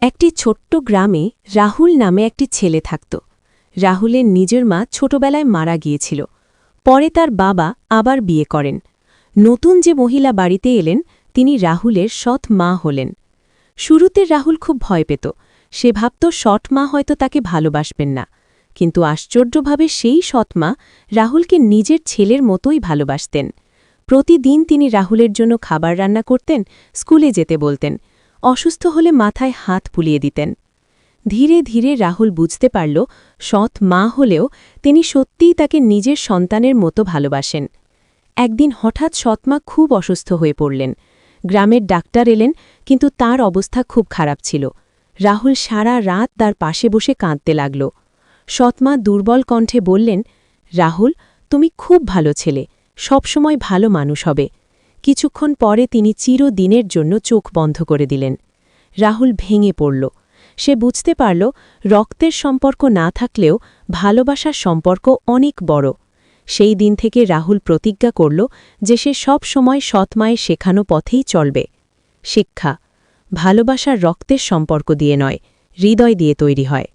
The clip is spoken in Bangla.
একটি ছোট্ট গ্রামে রাহুল নামে একটি ছেলে থাকত। রাহুলের নিজের মা ছোটবেলায় মারা গিয়েছিল। পরে তার বাবা আবার বিয়ে করেন। নতুন যে মহিলা বাড়িতে এলেন তিনি রাহুলের সৎ মা হলেন। শুরুতে রাহুল খুব ভয় পেত। সে ভাবত সৎ মা হয়তো তাকে ভালোবাসবেন না, কিন্তু আশ্চর্যভাবে সেই সৎ মা রাহুলকে নিজের ছেলের মতোই ভালোবাসতেন। প্রতিদিন তিনি রাহুলের জন্য খাবার রান্না করতেন, স্কুলে যেতে বলতেন, অসুস্থ হলে মাথায় হাত বুলিয়ে দিতেন। ধীরে ধীরে রাহুল বুঝতে পারল সৎ মা হলেও তিনি সত্যিই তাকে নিজের সন্তানের মতো ভালোবাসেন। একদিন হঠাৎ সৎমা খুব অসুস্থ হয়ে পড়লেন। গ্রামের ডাক্তার এলেন, কিন্তু তার অবস্থা খুব খারাপ ছিল। রাহুল সারা রাত তার পাশে বসে কাঁদতে লাগল। সৎমা দুর্বল কণ্ঠে বললেন, রাহুল, তুমি খুব ভালো ছেলে, সবসময় ভালো মানুষ হবে। কিছুক্ষণ পরে তিনি চিরদিনের জন্য চোখ বন্ধ করে দিলেন। রাহুল ভেঙে পড়ল। সে বুঝতে পারল রক্তের সম্পর্ক না থাকলেও ভালোবাসার সম্পর্ক অনেক বড়। সেই দিন থেকে রাহুল প্রতিজ্ঞা করল যে সে সব সময় সৎমায়ের শেখানো পথেই চলবে। শিক্ষা: ভালোবাসার রক্তের সম্পর্ক দিয়ে নয়, হৃদয় দিয়ে তৈরি হয়।